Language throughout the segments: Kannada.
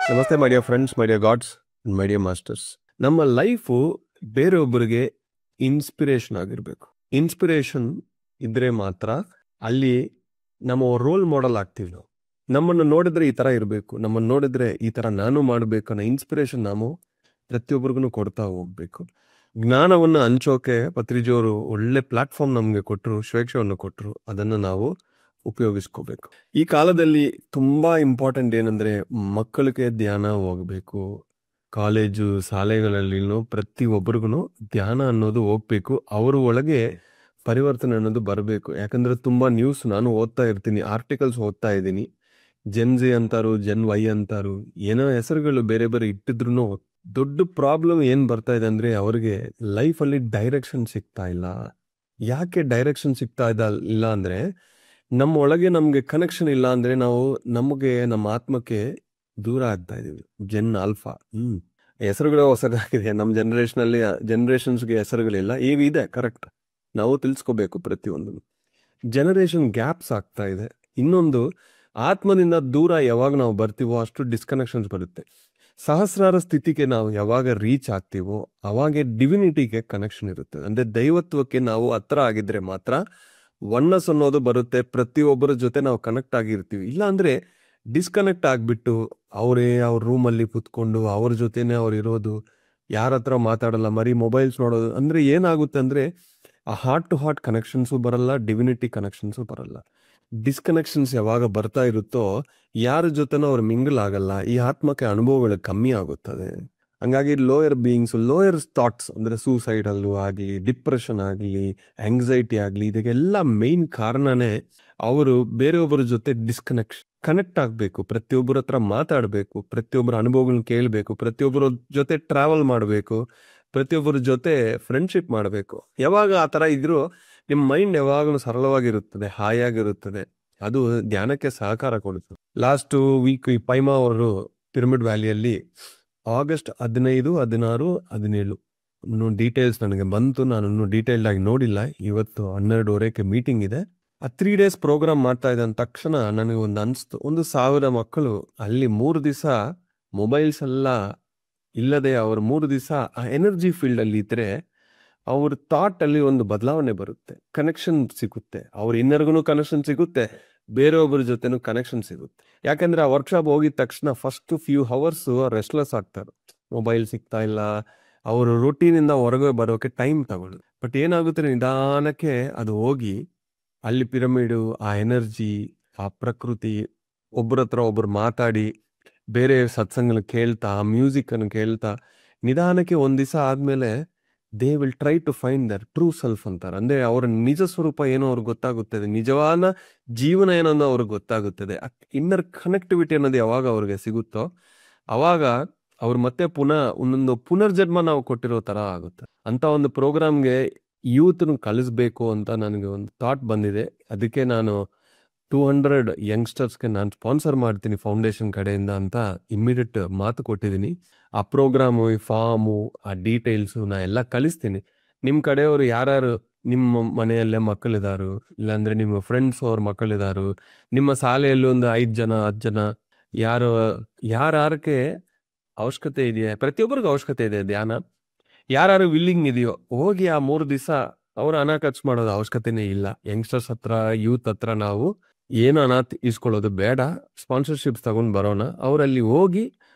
ನಮಸ್ತೆ my dear friends, my dear God's, my dear masters. ನಮ್ಮ ಲೈಫು ಬೇರೊಬ್ಬರಿಗೆ ಇನ್ಸ್ಪಿರೇಷನ್ ಆಗಿರಬೇಕು. ಇನ್ಸ್ಪಿರೇಷನ್ ಇದ್ರೆ ಮಾತ್ರ ಅಲ್ಲಿ ನಮ್ಮ ರೋಲ್ ಮಾಡೆಲ್ ಆಗ್ತೀವಿ ನಾವು. ನಮ್ಮನ್ನು ನೋಡಿದ್ರೆ ಈ ಥರ ಇರಬೇಕು, ನಮ್ಮನ್ನು ನೋಡಿದ್ರೆ ಈ ಥರ ನಾನು ಮಾಡಬೇಕು ಅನ್ನೋ ಇನ್ಸ್ಪಿರೇಷನ್ ನಾವು ಪ್ರತಿಯೊಬ್ಬರಿಗೂ ಕೊಡ್ತಾ ಹೋಗ್ಬೇಕು. ಜ್ಞಾನವನ್ನು ಹಂಚೋಕೆ ಪತ್ರಿಜಿಯವರು ಒಳ್ಳೆ ಪ್ಲಾಟ್ಫಾರ್ಮ್ ನಮಗೆ ಕೊಟ್ಟರು, ಸ್ವೇಚ್ಛೆಯನ್ನು ಕೊಟ್ಟರು. ಅದನ್ನು ನಾವು ಉಪಯೋಗಿಸ್ಕೋಬೇಕು. ಈ ಕಾಲದಲ್ಲಿ ತುಂಬಾ ಇಂಪಾರ್ಟೆಂಟ್ ಏನಂದ್ರೆ ಮಕ್ಕಳಿಗೆ ಧ್ಯಾನ ಹೋಗ್ಬೇಕು. ಕಾಲೇಜು ಶಾಲೆಗಳಲ್ಲಿನೂ ಪ್ರತಿಯೊಬ್ಬರಿಗೂ ಧ್ಯಾನ ಅನ್ನೋದು ಹೋಗ್ಬೇಕು. ಅವ್ರ ಒಳಗೆ ಪರಿವರ್ತನೆ ಅನ್ನೋದು ಬರಬೇಕು. ಯಾಕಂದ್ರೆ ತುಂಬಾ ನ್ಯೂಸ್ ನಾನು ಓದ್ತಾ ಇರ್ತೀನಿ, ಆರ್ಟಿಕಲ್ಸ್ ಓದ್ತಾ ಇದ್ದೀನಿ. ಜೆನ್ ಜಿ ಅಂತಾರು, ಜೆನ್ ವೈ ಅಂತಾರು, ಏನೋ ಹೆಸರುಗಳು ಬೇರೆ ಬೇರೆ ಇಟ್ಟಿದ್ರು ದೊಡ್ಡ ಪ್ರಾಬ್ಲಮ್ ಏನ್ ಬರ್ತಾ ಇದೆ ಅಂದ್ರೆ ಅವ್ರಿಗೆ ಲೈಫಲ್ಲಿ ಡೈರೆಕ್ಷನ್ ಸಿಗ್ತಾ ಇಲ್ಲ. ಯಾಕೆ ಡೈರೆಕ್ಷನ್ ಸಿಗ್ತಾ ಇಲ್ಲ ಅಂದ್ರೆ ನಮ್ಮ ಒಳಗೆ ನಮ್ಗೆ ಕನೆಕ್ಷನ್ ಇಲ್ಲ ಅಂದ್ರೆ ನಾವು ನಮ್ಮ ಆತ್ಮಕ್ಕೆ ದೂರ ಆಗ್ತಾ ಇದೀವಿ. ಜೆನ್ ಆಲ್ಫಾ ಹೆಸರುಗಳು ಹೊಸದಾಗಿದೆ. ನಮ್ಮ ಜನರೇಷನ್ಸ್ಗೆ ಹೆಸರುಗಳಿಲ್ಲ, ಈಗ ಇದೆ. ಕರೆಕ್ಟ್, ನಾವು ತಿಳ್ಸ್ಕೋಬೇಕು ಪ್ರತಿಯೊಂದು. ಜನರೇಷನ್ ಗ್ಯಾಪ್ಸ್ ಆಗ್ತಾ ಇದೆ. ಇನ್ನೊಂದು, ಆತ್ಮದಿಂದ ದೂರ ಯಾವಾಗ ನಾವು ಬರ್ತೀವೋ ಅಷ್ಟು ಡಿಸ್ಕನೆಕ್ಷನ್ಸ್ ಬರುತ್ತೆ. ಸಹಸ್ರಾರ ಸ್ಥಿತಿಗೆ ನಾವು ಯಾವಾಗ ರೀಚ್ ಆಗ್ತೀವೋ ಅವಾಗೆ ಡಿವಿನಿಟಿಗೆ ಕನೆಕ್ಷನ್ ಇರುತ್ತೆ. ಅಂದ್ರೆ ದೈವತ್ವಕ್ಕೆ ನಾವು ಹತ್ರ ಆಗಿದ್ರೆ ಮಾತ್ರ ಒನ್ನಸ್ ಅನ್ನೋದು ಬರುತ್ತೆ. ಪ್ರತಿಯೊಬ್ಬರ ಜೊತೆ ನಾವು ಕನೆಕ್ಟ್ ಆಗಿರ್ತೀವಿ. ಇಲ್ಲ ಅಂದ್ರೆ ಡಿಸ್ಕನೆಕ್ಟ್ ಆಗ್ಬಿಟ್ಟು ಅವ್ರ ರೂಮಲ್ಲಿ ಕುತ್ಕೊಂಡು ಅವ್ರ ಜೊತೆನೆ ಅವ್ರು ಇರೋದು, ಯಾರ ಹತ್ರ ಮಾತಾಡಲ್ಲ, ಮರಿ ಮೊಬೈಲ್ಸ್ ನೋಡೋದು. ಅಂದ್ರೆ ಏನಾಗುತ್ತೆ ಅಂದ್ರೆ ಆ ಹಾರ್ಟ್ ಟು ಹಾರ್ಟ್ ಕನೆಕ್ಷನ್ಸು ಬರಲ್ಲ, ಡಿವಿನಿಟಿ ಕನೆಕ್ಷನ್ಸು ಬರಲ್ಲ. ಡಿಸ್ಕನೆಕ್ಷನ್ಸ್ ಯಾವಾಗ ಬರ್ತಾ ಇರುತ್ತೋ ಯಾರ ಜೊತೆನೂ ಅವ್ರು ಮಿಂಗಲ್ ಆಗಲ್ಲ. ಈ ಆತ್ಮಕ್ಕೆ ಅನುಭವಗಳು ಕಮ್ಮಿ ಆಗುತ್ತದೆ. ಹಂಗಾಗಿ ಲೋಯರ್ ಬೀಯಿಂಗ್ಸ್, ಲೋಯರ್ ಥಾಟ್ಸ್ ಅಂದ್ರೆ ಸೂಸೈಡಲ್ಲು ಆಗಲಿ, ಡಿಪ್ರೆಷನ್ ಆಗಲಿ, ಆಂಗ್ಸೈಟಿ ಆಗಲಿ, ಇದಕ್ಕೆಲ್ಲ ಮೇನ್ ಕಾರಣನೇ ಅವರು ಬೇರೆಯೊಬ್ಬರ ಜೊತೆ ಕನೆಕ್ಟ್ ಆಗಬೇಕು. ಪ್ರತಿಯೊಬ್ಬರ ಹತ್ರ ಮಾತಾಡಬೇಕು, ಪ್ರತಿಯೊಬ್ಬರ ಅನುಭವಗಳನ್ನ ಕೇಳಬೇಕು, ಪ್ರತಿಯೊಬ್ಬರ ಜೊತೆ ಟ್ರಾವೆಲ್ ಮಾಡಬೇಕು, ಪ್ರತಿಯೊಬ್ಬರ ಜೊತೆ ಫ್ರೆಂಡ್ಶಿಪ್ ಮಾಡಬೇಕು. ಯಾವಾಗ ಆ ಥರ ಇದ್ರೂ ನಿಮ್ಮ ಮೈಂಡ್ ಯಾವಾಗಲೂ ಸರಳವಾಗಿರುತ್ತದೆ, ಹಾಯಾಗಿರುತ್ತದೆ. ಅದು ಧ್ಯಾನಕ್ಕೆ ಸಹಕಾರ ಕೊಡುತ್ತದೆ. ಲಾಸ್ಟ್ ವೀಕ್ ಈ ಪೈಮಾ ಅವರು ಪಿರಮಿಡ್ ವ್ಯಾಲಿಯಲ್ಲಿ ಆಗಸ್ಟ್ 15, 16, 17 ಇನ್ನೂ ಡೀಟೇಲ್ಸ್ ನನಗೆ ಬಂತು. ನಾನು ಇನ್ನೂ ಡೀಟೇಲ್ಡ್ ಆಗಿ ನೋಡಿಲ್ಲ. ಇವತ್ತು 12:30ಕ್ಕೆ ಮೀಟಿಂಗ್ ಇದೆ. ಆ 3 days ಪ್ರೋಗ್ರಾಮ್ ಮಾಡ್ತಾ ಇದ್ದ ತಕ್ಷಣ ನನಗೆ ಒಂದು ಅನಿಸ್ತು, 1,000 ಮಕ್ಕಳು ಅಲ್ಲಿ 3 ದಿವಸ ಮೊಬೈಲ್ಸ್ ಎಲ್ಲ ಇಲ್ಲದೆ ಅವರು 3 ದಿವಸ ಆ ಎನರ್ಜಿ ಫೀಲ್ಡ್ ಅಲ್ಲಿ ಇದ್ರೆ ಅವ್ರ ಥಾಟ್ ಅಲ್ಲಿ ಒಂದು ಬದಲಾವಣೆ ಬರುತ್ತೆ, ಕನೆಕ್ಷನ್ ಸಿಗುತ್ತೆ. ಅವ್ರ ಇನ್ನರ್ಗೂ ಕನೆಕ್ಷನ್ ಸಿಗುತ್ತೆ, ಬೇರೆಯೊಬ್ಬರ ಜೊತೆನೂ ಕನೆಕ್ಷನ್ ಸಿಗುತ್ತೆ. ಯಾಕಂದ್ರೆ ಆ ವರ್ಕ್ಶಾಪ್ ಹೋಗಿದ ತಕ್ಷಣ ಫಸ್ಟ್ ಫ್ಯೂ ಅವರ್ಸ್ ರೆಸ್ಟ್ಲೆಸ್ ಆಗ್ತಾರೆ. ಮೊಬೈಲ್ ಸಿಗ್ತಾ ಇಲ್ಲ, ಅವರು ರೂಟೀನಿಂದ ಹೊರಗೆ ಬರೋಕೆ ಟೈಮ್ ತಗೊಳ್ಳೋದು. ಬಟ್ ಏನಾಗುತ್ತೆ, ನಿಧಾನಕ್ಕೆ ಅದು ಹೋಗಿ ಅಲ್ಲಿ ಪಿರಮಿಡು, ಆ ಎನರ್ಜಿ, ಆ ಪ್ರಕೃತಿ, ಒಬ್ಬರ ಹತ್ರ ಒಬ್ರು ಮಾತಾಡಿ, ಬೇರೆ ಸತ್ಸಂಗನ ಕೇಳ್ತಾ, ಮ್ಯೂಸಿಕ್ ಅನ್ನು ಕೇಳ್ತಾ, ನಿಧಾನಕ್ಕೆ ಒಂದ್ ದಿವಸ ಆದ್ಮೇಲೆ they will try to find their true self ಅಂತಾರೆ. ಅಂದ್ರೆ ಅವರ ನಿಜ ಸ್ವರೂಪ ಏನೋ ಅವ್ರಿಗೆ ಗೊತ್ತಾಗುತ್ತದೆ, ನಿಜವಾದ ಜೀವನ ಏನನ್ನೋ ಅವ್ರಿಗೆ ಗೊತ್ತಾಗುತ್ತದೆ. ಇನ್ನರ್ ಕನೆಕ್ಟಿವಿಟಿ ಅನ್ನೋದು ಯಾವಾಗ ಅವ್ರಿಗೆ ಸಿಗುತ್ತೋ ಅವಾಗ ಅವ್ರು ಮತ್ತೆ ಪುನಃ ಒಂದೊಂದು ಪುನರ್ಜನ್ಮ ನಾವು ಕೊಟ್ಟಿರೋ ತರ ಆಗುತ್ತೆ. ಅಂತ ಒಂದು ಪ್ರೋಗ್ರಾಮ್ಗೆ ಯೂತ್ನ ಕಳಿಸ್ಬೇಕು ಅಂತ ನನಗೆ ಒಂದು ಥಾಟ್ ಬಂದಿದೆ. ಅದಕ್ಕೆ ನಾನು 200 ಯಂಗ್ಸ್ಟರ್ಸ್ಗೆ ನಾನು ಸ್ಪಾನ್ಸರ್ ಮಾಡ್ತೀನಿ ಫೌಂಡೇಶನ್ ಕಡೆಯಿಂದ ಅಂತ ಇಮ್ಮಿಡಿಯೇಟ್ ಮಾತು ಕೊಟ್ಟಿದ್ದೀನಿ. ಆ ಪ್ರೋಗ್ರಾಮು, ಈ ಫಾರ್ಮು, ಆ ಡೀಟೇಲ್ಸು ನಾ ಎಲ್ಲ ಕಳಿಸ್ತೀನಿ. ನಿಮ್ಮ ಕಡೆಯವರು ಯಾರು ನಿಮ್ಮ ಮನೆಯಲ್ಲೇ ಮಕ್ಕಳಿದಾರು, ಇಲ್ಲಾಂದ್ರೆ ನಿಮ್ಮ ಫ್ರೆಂಡ್ಸ್ ಅವ್ರ ಮಕ್ಕಳಿದಾರು, ನಿಮ್ಮ ಶಾಲೆಯಲ್ಲಿ ಒಂದು 5 ಜನ 10 ಜನ ಯಾರಕ್ಕೆ ಅವಶ್ಯಕತೆ ಇದೆಯಾ, ಪ್ರತಿಯೊಬ್ಬರಿಗೂ ಅವಶ್ಯಕತೆ ಇದೆ ಧ್ಯಾನ. ಯಾರು ವಿಲ್ಲಿಂಗ್ ಇದೆಯೋ ಹೋಗಿ ಆ 3 ದಿವಸ ಅವ್ರ ಹಣ ಖರ್ಚು ಮಾಡೋದು ಅವಶ್ಯಕತೆನೇ ಇಲ್ಲ. ಯಂಗ್ಸ್ಟರ್ಸ್ ಹತ್ರ, ಯೂತ್ ಹತ್ರ ನಾವು ಏನು ಹಣ ಇಸ್ಕೊಳ್ಳೋದು ಬೇಡ, ಸ್ಪಾನ್ಸರ್ಶಿಪ್ಸ್ ತಗೊಂಡ್ ಬರೋಣ. ಅವರಲ್ಲಿ ಹೋಗಿ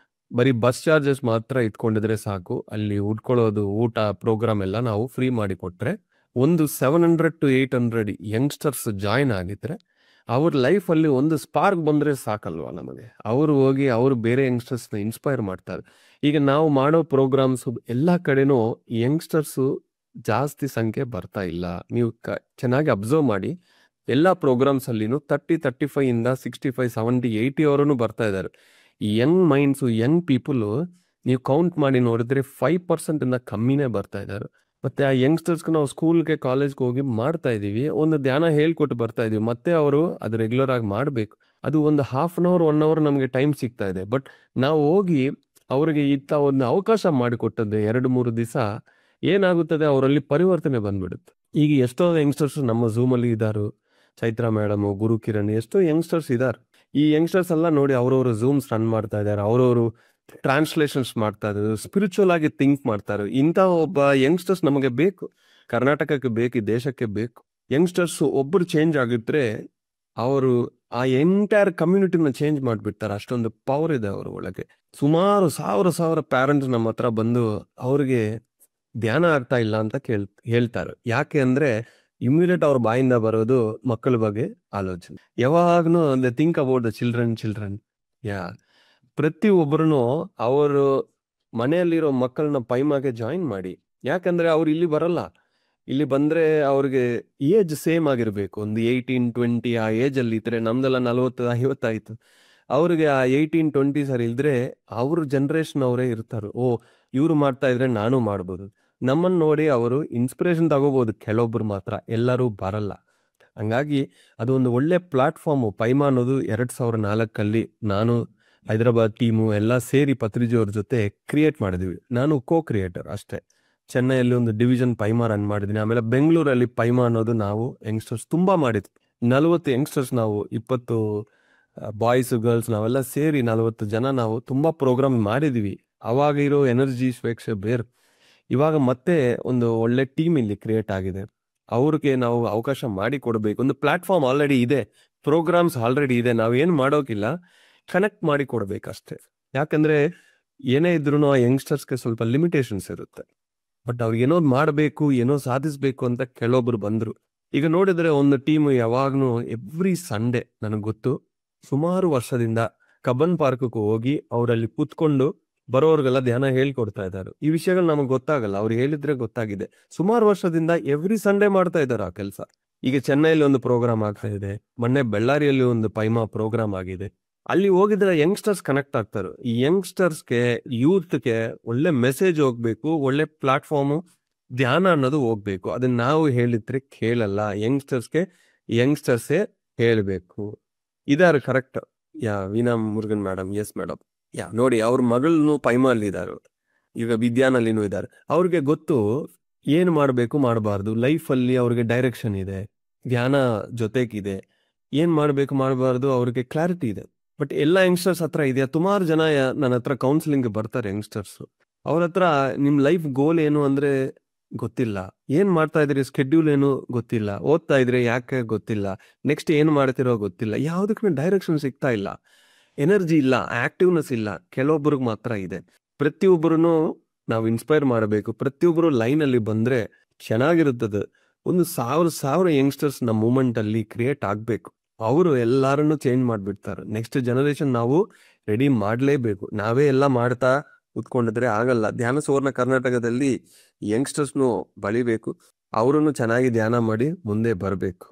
ಬರೀ ಬಸ್ ಚಾರ್ಜಸ್ ಮಾತ್ರ ಇಟ್ಕೊಂಡಿದ್ರೆ ಸಾಕು. ಅಲ್ಲಿ ಉಟ್ಕೊಳ್ಳೋದು, ಊಟ, ಪ್ರೋಗ್ರಾಮ್ ಎಲ್ಲ ನಾವು ಫ್ರೀ ಮಾಡಿ ಕೊಟ್ರೆ ಒಂದು 700 to 800 ಯಂಗ್ಸ್ಟರ್ಸ್ ಜಾಯಿನ್ ಆಗಿದ್ರೆ ಅವ್ರ ಲೈಫಲ್ಲಿ ಒಂದು ಸ್ಪಾರ್ಕ್ ಬಂದ್ರೆ ಸಾಕಲ್ವಾ ನಮಗೆ. ಅವರು ಹೋಗಿ ಅವರು ಬೇರೆ ಯಂಗ್ಸ್ಟರ್ಸ್ನ ಇನ್ಸ್ಪೈರ್ ಮಾಡ್ತಾರೆ. ಈಗ ನಾವು ಮಾಡೋ ಪ್ರೋಗ್ರಾಮ್ಸ್ ಎಲ್ಲ ಕಡೆನೂ ಯಂಗ್ಸ್ಟರ್ಸು ಜಾಸ್ತಿ ಸಂಖ್ಯೆ ಬರ್ತಾ ಇಲ್ಲ. ನೀವು ಚೆನ್ನಾಗಿ ಅಬ್ಸರ್ವ್ ಮಾಡಿ, ಎಲ್ಲ ಪ್ರೋಗ್ರಾಮ್ಸ್ ಅಲ್ಲಿನೂ 30, 35 ಇಂದ 65, 70, 80 ಅವರೂ ಬರ್ತಾ ಇದ್ದಾರೆ. ಈ ಯಂಗ್ ಮೈಂಡ್ಸು, ಯಂಗ್ ಪೀಪಲ್ ನೀವು ಕೌಂಟ್ ಮಾಡಿ ನೋಡಿದ್ರೆ 5% ಇಂದ ಕಮ್ಮಿನೇ ಬರ್ತಾ ಇದ್ದಾರೆ. ಮತ್ತೆ ಆ ಯಂಗ್ಸ್ಟರ್ಸ್ಗೆ ನಾವು ಸ್ಕೂಲ್ಗೆ, ಕಾಲೇಜ್ಗೆ ಹೋಗಿ ಮಾಡ್ತಾ ಇದೀವಿ, ಒಂದು ಧ್ಯಾನ ಹೇಳ್ಕೊಟ್ಟು ಬರ್ತಾ ಇದೀವಿ. ಮತ್ತೆ ಅವರು ಅದು ರೆಗ್ಯುಲರ್ ಆಗಿ ಮಾಡಬೇಕು. ಅದು ಒಂದು 1/2 hour 1 hour ನಮಗೆ ಟೈಮ್ ಸಿಗ್ತಾ ಇದೆ. ಬಟ್ ನಾವು ಹೋಗಿ ಅವರಿಗೆ ಇಂಥ ಒಂದು ಅವಕಾಶ ಮಾಡಿಕೊಟ್ಟದ್ದು 2-3 ದಿವಸ ಏನಾಗುತ್ತದೆ, ಅವರಲ್ಲಿ ಪರಿವರ್ತನೆ ಬಂದ್ಬಿಡುತ್ತೆ. ಈಗ ಎಷ್ಟೋ ಯಂಗ್ಸ್ಟರ್ಸ್ ನಮ್ಮ ಝೂಮಲ್ಲಿ ಇದ್ದಾರೆ. ಚೈತ್ರಾ ಮೇಡಮ್, ಗುರು ಕಿರಣ್, ಎಷ್ಟೋ ಯಂಗ್ಸ್ಟರ್ಸ್ ಇದ್ದಾರೆ. ಈ ಯಂಗ್ಸ್ಟರ್ಸ್ ಎಲ್ಲ ನೋಡಿ ಅವ್ರವ್ರು ಝೂಮ್ಸ್ ರನ್ ಮಾಡ್ತಾ ಇದ್ದಾರೆ, ಅವ್ರವರು ಟ್ರಾನ್ಸ್ಲೇಷನ್ಸ್ ಮಾಡ್ತಾ ಇದ್ದಾರೆ, ಸ್ಪಿರಿಚುವಲ್ ಆಗಿ ಥಿಂಕ್ ಮಾಡ್ತಾರೆ. ಇಂಥ ಒಬ್ಬ ಯಂಗ್ಸ್ಟರ್ಸ್ ನಮಗೆ ಬೇಕು, ಕರ್ನಾಟಕಕ್ಕೆ ಬೇಕು, ಈ ದೇಶಕ್ಕೆ ಬೇಕು. ಯಂಗ್ಸ್ಟರ್ಸ್ ಒಬ್ಬರು ಚೇಂಜ್ ಆಗಿದ್ರೆ ಅವರು ಆ ಎಂಟೈರ್ ಕಮ್ಯುನಿಟಿನ ಚೇಂಜ್ ಮಾಡಿಬಿಡ್ತಾರೆ. ಅಷ್ಟೊಂದು ಪವರ್ ಇದೆ ಅವ್ರ ಒಳಗೆ. ಸುಮಾರು ಸಾವಿರ ಪ್ಯಾರೆಂಟ್ಸ್ ನಮ್ಮ ಹತ್ರ ಬಂದು ಅವ್ರಿಗೆ ಧ್ಯಾನ ಆಗ್ತಾ ಇಲ್ಲ ಅಂತ ಹೇಳ್ತಾರೆ. ಯಾಕೆ ಅಂದ್ರೆ ಇಮಿಡಿಯೇಟ್ ಅವ್ರ ಬಾಯಿಂದ ಬರೋದು ಮಕ್ಕಳ ಬಗ್ಗೆ ಆಲೋಚನೆ. ಯಾವಾಗ್ಲೂ they think about the children. ಯಾ ಪ್ರತಿ ಒಬ್ಬರು ಅವರು ಮನೆಯಲ್ಲಿರೋ ಮಕ್ಕಳನ್ನ ಪೈಮಾಗೆ ಜಾಯಿನ್ ಮಾಡಿ. ಯಾಕಂದ್ರೆ ಅವ್ರು ಇಲ್ಲಿ ಬರಲ್ಲ. ಇಲ್ಲಿ ಬಂದ್ರೆ ಅವ್ರಿಗೆ ಏಜ್ ಸೇಮ್ ಆಗಿರ್ಬೇಕು. ಒಂದು 18-20 ಆ ಏಜ್ ಅಲ್ಲಿ ಇದ್ರೆ, ನಮ್ದೆಲ್ಲ 40-50 ಆಯ್ತು. ಅವ್ರಿಗೆ ಆ 18-20 ಸರಿ ಇಲ್ದ್ರೆ ಅವ್ರ ಜನರೇಷನ್ ಅವರೇ ಇರ್ತಾರೆ. ಓ, ಇವ್ರು ಮಾಡ್ತಾ ಇದ್ರೆ ನಾನು ಮಾಡ್ಬೋದು. ನಮ್ಮನ್ನ ನೋಡಿ ಅವರು ಇನ್ಸ್ಪಿರೇಷನ್ ತಗೋಬಹುದು. ಕೆಲವೊಬ್ರು ಮಾತ್ರ, ಎಲ್ಲರೂ ಬರಲ್ಲ. ಹಂಗಾಗಿ ಅದು ಒಂದು ಒಳ್ಳೆ ಪ್ಲಾಟ್ಫಾರ್ಮು. ಪೈಮಾ ಅನ್ನೋದು 2004 ನಾನು ಹೈದರಾಬಾದ್ ಟೀಮು ಎಲ್ಲ ಸೇರಿ ಪತ್ರಿಜಿ ಅವ್ರ ಜೊತೆ ಕ್ರಿಯೇಟ್ ಮಾಡಿದ್ವಿ. ನಾನು ಕ್ರಿಯೇಟರ್ ಅಷ್ಟೇ. ಚೆನ್ನೈಯಲ್ಲಿ ಒಂದು ಡಿವಿಷನ್ ಪೈಮಾ ರನ್ ಮಾಡಿದ್ದೀನಿ. ಆಮೇಲೆ ಬೆಂಗಳೂರಲ್ಲಿ ಪೈಮಾ ಅನ್ನೋದು ನಾವು ಯಂಗ್ಸ್ಟರ್ಸ್ ತುಂಬಾ ಮಾಡಿದ್ವಿ. 40 ಯಂಗ್ಸ್ಟರ್ಸ್, ನಾವು 20 ಬಾಯ್ಸ್ ಗರ್ಲ್ಸ್ ನಾವೆಲ್ಲ ಸೇರಿ 40 ಜನ ನಾವು ತುಂಬಾ ಪ್ರೋಗ್ರಾಮ್ ಮಾಡಿದ್ವಿ. ಅವಾಗ ಇರೋ ಎನರ್ಜಿ ಸ್ವೇಕ್ಷೆ ಬೇರೆ. ಇವಾಗ ಮತ್ತೆ ಒಂದು ಒಳ್ಳೆ ಟೀಮ್ ಇಲ್ಲಿ ಕ್ರಿಯೇಟ್ ಆಗಿದೆ. ಅವ್ರಿಗೆ ನಾವು ಅವಕಾಶ ಮಾಡಿ ಕೊಡಬೇಕು. ಒಂದು ಪ್ಲಾಟ್ಫಾರ್ಮ್ ಆಲ್ರೆಡಿ ಇದೆ, ಪ್ರೋಗ್ರಾಮ್ಸ್ ಆಲ್ರೆಡಿ ಇದೆ. ನಾವೇನು ಮಾಡೋಕಿಲ್ಲ, ಕನೆಕ್ಟ್ ಮಾಡಿ ಕೊಡ್ಬೇಕಷ್ಟೇ. ಯಾಕಂದ್ರೆ ಏನೇ ಇದ್ರು ಆ ಯಂಗ್ಸ್ಟರ್ಸ್ಗೆ ಸ್ವಲ್ಪ ಲಿಮಿಟೇಷನ್ಸ್ ಇರುತ್ತೆ. ಬಟ್ ಅವ್ರಿಗೆ ಏನೋ ಮಾಡಬೇಕು, ಏನೋ ಸಾಧಿಸ್ಬೇಕು ಅಂತ ಕೆಲವೊಬ್ರು ಬಂದ್ರು. ಈಗ ನೋಡಿದ್ರೆ ಒಂದು ಟೀಮ್ ಯಾವಾಗ್ಲೂ ಎವ್ರಿ ಸಂಡೇ, ನನಗೆ ಗೊತ್ತು, ಸುಮಾರು ವರ್ಷದಿಂದ ಕಬ್ಬನ್ ಪಾರ್ಕ್ಗೆ ಹೋಗಿ ಅವರಲ್ಲಿ ಕೂತ್ಕೊಂಡು ಬರೋರ್ಗೆಲ್ಲ ಧ್ಯಾನ ಹೇಳ್ಕೊಡ್ತಾ ಇದ್ದಾರೆ. ಈ ವಿಷಯಗಳು ನಮಗೆ ಗೊತ್ತಾಗಲ್ಲ, ಅವ್ರು ಹೇಳಿದ್ರೆ ಗೊತ್ತಾಗಿದೆ. ಸುಮಾರು ವರ್ಷದಿಂದ ಎವ್ರಿ ಸಂಡೇ ಮಾಡ್ತಾ ಇದ್ದಾರೆ ಆ ಕೆಲಸ. ಈಗ ಚೆನ್ನೈಲಿ ಒಂದು ಪ್ರೋಗ್ರಾಮ್ ಆಗ್ತಾ ಇದೆ, ಮೊನ್ನೆ ಬೆಳ್ಳಾರಿಯಲ್ಲಿ ಒಂದು ಪೈಮಾ ಪ್ರೋಗ್ರಾಮ್ ಆಗಿದೆ. ಅಲ್ಲಿ ಹೋಗಿದ್ರೆ ಯಂಗ್ಸ್ಟರ್ಸ್ ಕನೆಕ್ಟ್ ಆಗ್ತಾರೆ. ಈ ಯಂಗ್ಸ್ಟರ್ಸ್ಗೆ, ಯೂತ್ಗೆ ಒಳ್ಳೆ ಮೆಸೇಜ್ ಹೋಗ್ಬೇಕು, ಒಳ್ಳೆ ಪ್ಲಾಟ್ಫಾರ್ಮು ಧ್ಯಾನ ಅನ್ನೋದು ಹೋಗ್ಬೇಕು. ಅದನ್ನ ನಾವು ಹೇಳಿದ್ರೆ ಕೇಳಲ್ಲ. ಯಂಗ್ಸ್ಟರ್ಸೇ ಹೇಳ್ಬೇಕು. ಇದಾರು correct. Veena Murugan madam, yes madam. ನೋಡಿ, ಅವ್ರ ಮಗಳೂ ಪೈಮಲ್ಲಿ ಇದ್ದಾರೆ, ಈಗ ವಿದ್ಯಾನಲ್ಲಿನೂ ಇದ್ದಾರೆ. ಅವ್ರಿಗೆ ಗೊತ್ತು ಏನು ಮಾಡಬೇಕು ಮಾಡಬಾರ್ದು. ಲೈಫಲ್ಲಿ ಅವ್ರಿಗೆ ಡೈರೆಕ್ಷನ್ ಇದೆ, ಧ್ಯಾನ ಜೊತೆಗಿದೆ. ಏನ್ ಮಾಡಬೇಕು ಮಾಡಬಾರ್ದು ಅವ್ರಿಗೆ ಕ್ಲಾರಿಟಿ ಇದೆ. ಬಟ್ ಎಲ್ಲ ಯಂಗ್ಸ್ಟರ್ಸ್ ಹತ್ರ ಇದೆಯಾ? ಸುಮಾರು ಜನ ನನ್ನ ಹತ್ರ ಕೌನ್ಸಿಲಿಂಗ್ ಬರ್ತಾರೆ ಯಂಗ್ಸ್ಟರ್ಸ್. ಅವ್ರ ಹತ್ರ ನಿಮ್ ಲೈಫ್ ಗೋಲ್ ಏನು ಅಂದ್ರೆ ಗೊತ್ತಿಲ್ಲ, ಏನ್ ಮಾಡ್ತಾ ಇದ್ರಿ, ಸ್ಕೆಡ್ಯೂಲ್ ಏನು ಗೊತ್ತಿಲ್ಲ, ಓದ್ತಾ ಇದ್ರಿ ಯಾಕೆ ಗೊತ್ತಿಲ್ಲ, ನೆಕ್ಸ್ಟ್ ಏನ್ ಮಾಡ್ತಿರೋ ಗೊತ್ತಿಲ್ಲ, ಯಾವ್ದಕ್ಕೂ ಡೈರೆಕ್ಷನ್ ಸಿಗ್ತಾ ಇಲ್ಲ, ಎನರ್ಜಿ ಇಲ್ಲ, ಆಕ್ಟಿವ್ನೆಸ್ ಇಲ್ಲ. ಕೆಲವೊಬ್ಬರಿಗೆ ಮಾತ್ರ ಇದೆ. ಪ್ರತಿಯೊಬ್ಬರು ನಾವು ಇನ್ಸ್ಪೈರ್ ಮಾಡಬೇಕು. ಪ್ರತಿಯೊಬ್ಬರು ಲೈನ್ ಅಲ್ಲಿ ಬಂದ್ರೆ ಚೆನ್ನಾಗಿರುತ್ತದೆ. ಒಂದು ಸಾವಿರ ಯಂಗ್ಸ್ಟರ್ಸ್ ನಮ್ಮ ಮೂಮೆಂಟ್ ಅಲ್ಲಿ ಕ್ರಿಯೇಟ್ ಆಗ್ಬೇಕು. ಅವರು ಎಲ್ಲಾರನ್ನು ಚೇಂಜ್ ಮಾಡ್ಬಿಡ್ತಾರೆ. ನೆಕ್ಸ್ಟ್ ಜನರೇಷನ್ ನಾವು ರೆಡಿ ಮಾಡಲೇಬೇಕು. ನಾವೇ ಎಲ್ಲ ಮಾಡ್ತಾ ಕುತ್ಕೊಂಡಿದ್ರೆ ಆಗಲ್ಲ. ಧ್ಯಾನ ಸುವರ್ಣ ಕರ್ನಾಟಕದಲ್ಲಿ ಯಂಗ್ಸ್ಟರ್ಸ್ನು ಬಳಿಬೇಕು. ಅವರನ್ನು ಚೆನ್ನಾಗಿ ಧ್ಯಾನ ಮಾಡಿ ಮುಂದೆ ಬರಬೇಕು.